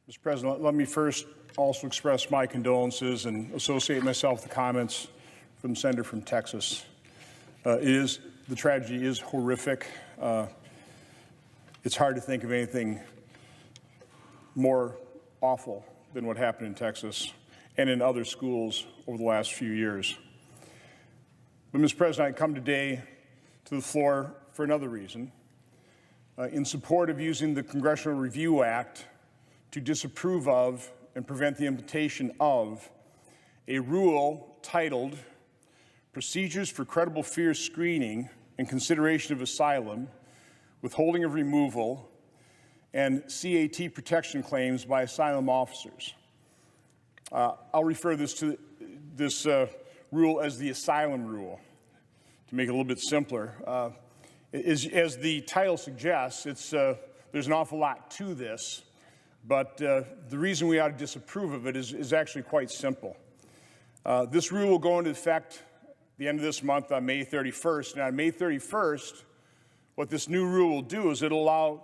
Mr. President, let me first also express my condolences and associate myself with the comments from the senator from Texas. The tragedy is horrific. It's hard to think of anything more awful than what happened in Texas and in other schools over the last few years. But, Mr. President, I come today to the floor for another reason, in support of using the Congressional Review Act to disapprove of and prevent the implementation of a rule titled Procedures for Credible Fear Screening and Consideration of Asylum, Withholding of Removal, and CAT Protection Claims by Asylum Officers. I'll refer to this rule as the Asylum Rule to make it a little bit simpler. As the title suggests, there's an awful lot to this. But the reason we ought to disapprove of it is actually quite simple. This rule will go into effect the end of this month on May 31st. And on May 31st, what this new rule will do is it'll allow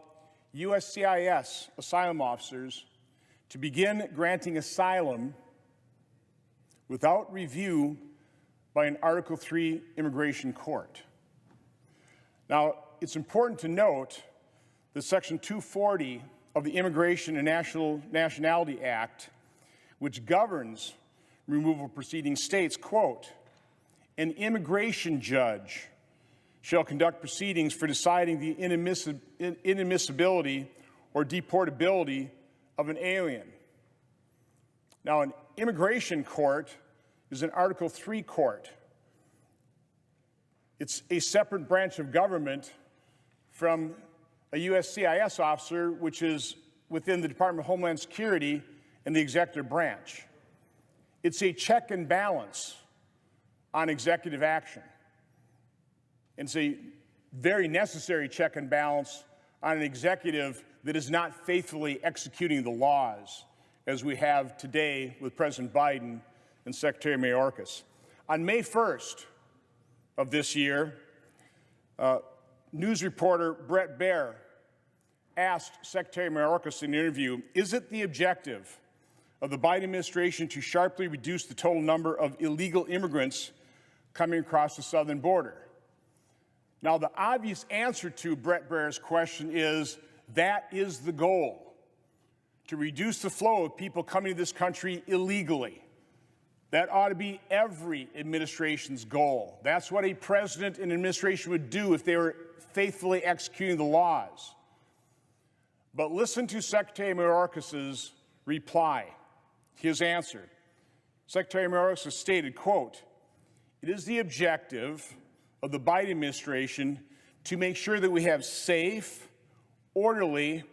USCIS asylum officers to begin granting asylum without review by an Article III immigration court. Now, it's important to note that Section 240 of the Immigration and Nationality Act, which governs removal proceedings, states, quote, an immigration judge shall conduct proceedings for deciding the inadmissibility or deportability of an alien. Now, an immigration court is an Article III court. It's a separate branch of government from a USCIS officer, which is within the Department of Homeland Security and the executive branch. It's a check and balance on executive action. It's a very necessary check and balance on an executive that is not faithfully executing the laws, as we have today with President Biden and Secretary Mayorkas. On May 1st of this year, news reporter Brett Baer asked Secretary Mayorkas in an interview, is it the objective of the Biden administration to sharply reduce the total number of illegal immigrants coming across the southern border? Now, the obvious answer to Brett Baer's question is that is the goal, to reduce the flow of people coming to this country illegally. That ought to be every administration's goal. That's what a president and administration would do if they were faithfully executing the laws. But listen to Secretary Mayorkas' reply, his answer. Secretary Mayorkas stated, quote, it is the objective of the Biden administration to make sure that we have safe, orderly,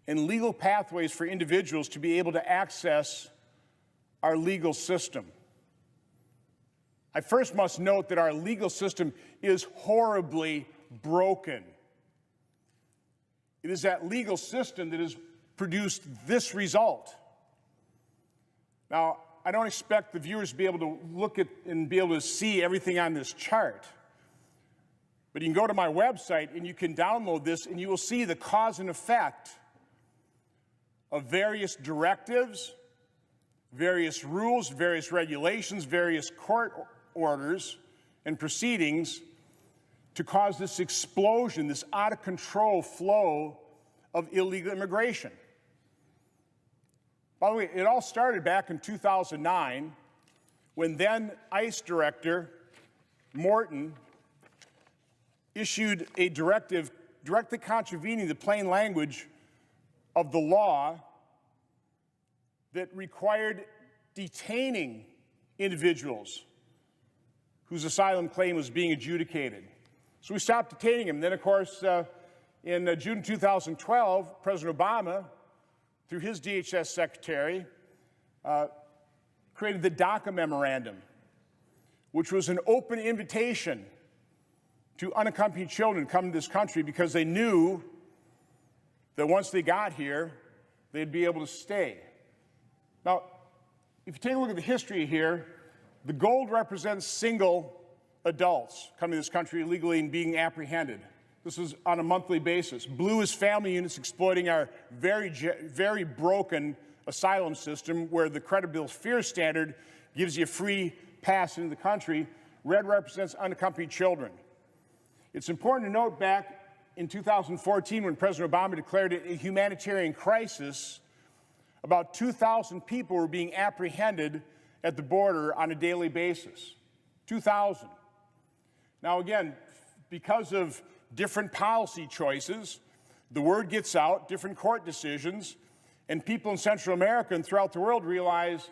and legal pathways for individuals to be able to access our legal system. I first must note that our legal system is horribly broken. It is that legal system that has produced this result. Now, I don't expect the viewers to be able to look at and be able to see everything on this chart. But you can go to my website and you can download this and you will see the cause and effect of various directives, various rules, various regulations, various court orders and proceedings to cause this explosion, this out-of-control flow of illegal immigration. By the way, it all started back in 2009 when then ICE Director Morton issued a directive directly contravening the plain language of the law that required detaining individuals whose asylum claim was being adjudicated. So we stopped detaining them. Then, of course, in June 2012, President Obama, through his DHS secretary, created the DACA Memorandum, which was an open invitation to unaccompanied children to come to this country because they knew that once they got here, they'd be able to stay. Now, if you take a look at the history here, the gold represents single adults coming to this country illegally and being apprehended. This is on a monthly basis. Blue is family units exploiting our very broken asylum system where the credible fear standard gives you a free pass into the country. Red represents unaccompanied children. It's important to note back in 2014 when President Obama declared it a humanitarian crisis, about 2,000 people were being apprehended at the border on a daily basis. 2,000. Now again, because of different policy choices, the word gets out, different court decisions, and people in Central America and throughout the world realize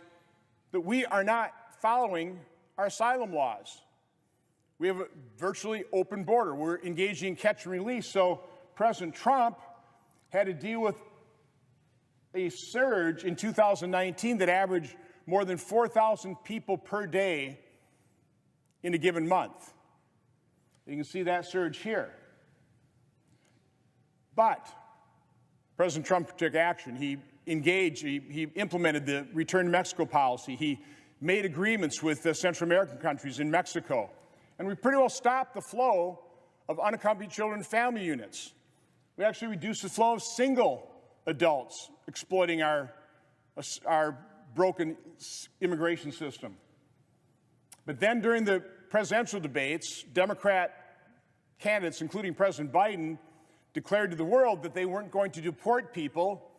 that we are not following our asylum laws. We have a virtually open border. We're engaging in catch and release. So President Trump had to deal with a surge in 2019 that averaged more than 4,000 people per day in a given month. You can see that surge here. But President Trump took action. He engaged, he implemented the Return to Mexico policy. He made agreements with the Central American countries in Mexico. And we pretty well stopped the flow of unaccompanied children family units. We actually reduced the flow of single adults exploiting our broken immigration system. But then during the presidential debates, Democrat candidates, including President Biden, declared to the world that they weren't going to deport people.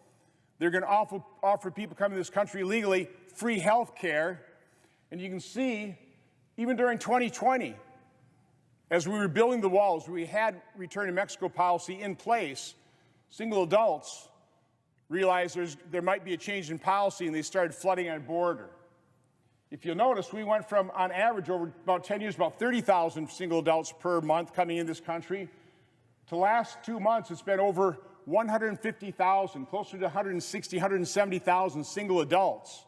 They're going to offer people coming to this country illegally free health care. And you can see, even during 2020, as we were building the walls, we had Return to Mexico policy in place, single adults realized there might be a change in policy, and they started flooding our border. If you'll notice, we went from, on average, over about 10 years, about 30,000 single adults per month coming in this country. To last 2 months, it's been over 150,000, closer to 160, 170,000 single adults.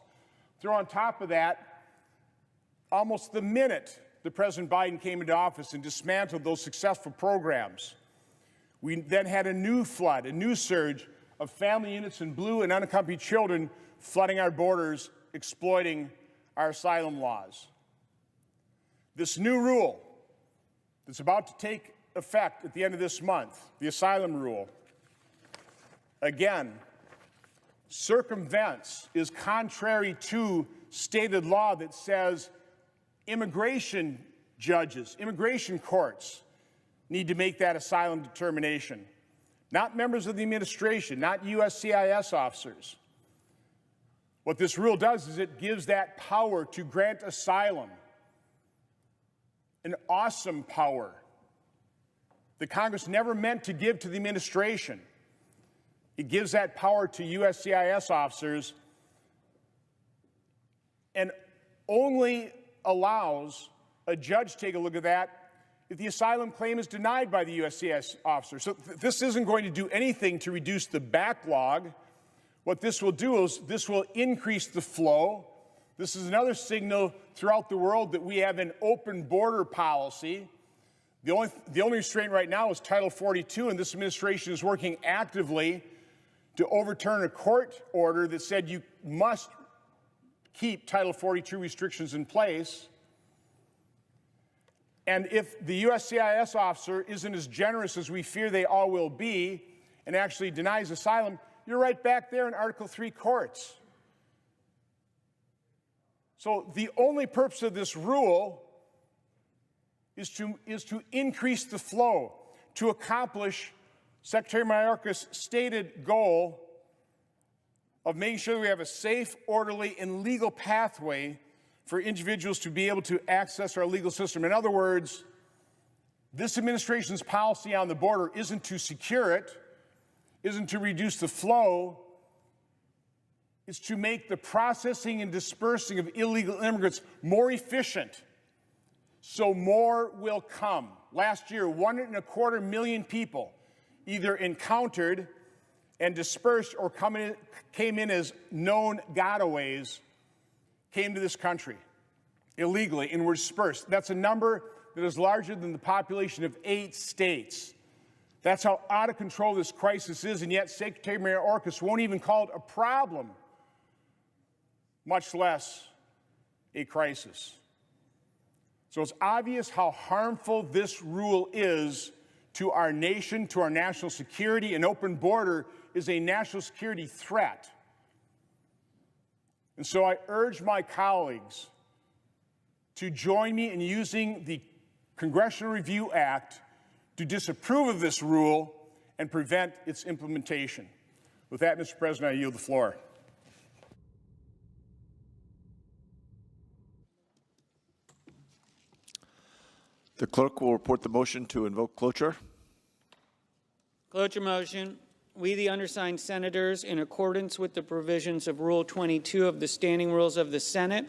Throw on top of that, almost the minute that President Biden came into office and dismantled those successful programs, we then had a new flood, a new surge of family units in blue and unaccompanied children flooding our borders, exploiting our asylum laws. This new rule that's about to take effect at the end of this month, the asylum rule, again, circumvents, is contrary to stated law that says immigration judges, immigration courts need to make that asylum determination, not members of the administration, not USCIS officers. What this rule does is it gives that power to grant asylum, an awesome power that Congress never meant to give to the administration. It gives that power to USCIS officers and only allows a judge to take a look at that if the asylum claim is denied by the USCIS officer. So this isn't going to do anything to reduce the backlog. What this will do is this will increase the flow. This is another signal throughout the world that we have an open border policy. The only restraint right now is Title 42, and this administration is working actively to overturn a court order that said you must keep Title 42 restrictions in place. And if the USCIS officer isn't as generous as we fear they all will be and actually denies asylum, you're right back there in Article 3 courts. So the only purpose of this rule is to increase the flow, to accomplish Secretary Mayorkas' stated goal of making sure that we have a safe, orderly, and legal pathway for individuals to be able to access our legal system. In other words, this administration's policy on the border isn't to secure it, isn't to reduce the flow, it's to make the processing and dispersing of illegal immigrants more efficient, so more will come. Last year, 1.25 million people either encountered and dispersed or came in as known gotaways, came to this country illegally and were dispersed. That's a number that is larger than the population of 8 states. That's how out of control this crisis is, and yet Secretary Mayorkas won't even call it a problem, much less a crisis. So it's obvious how harmful this rule is to our nation, to our national security. An open border is a national security threat. And so I urge my colleagues to join me in using the Congressional Review Act to disapprove of this rule and prevent its implementation. With that, Mr. President, I yield the floor. The clerk will report the motion to invoke cloture. Cloture motion. We, the undersigned senators, in accordance with the provisions of Rule 22 of the Standing Rules of the Senate,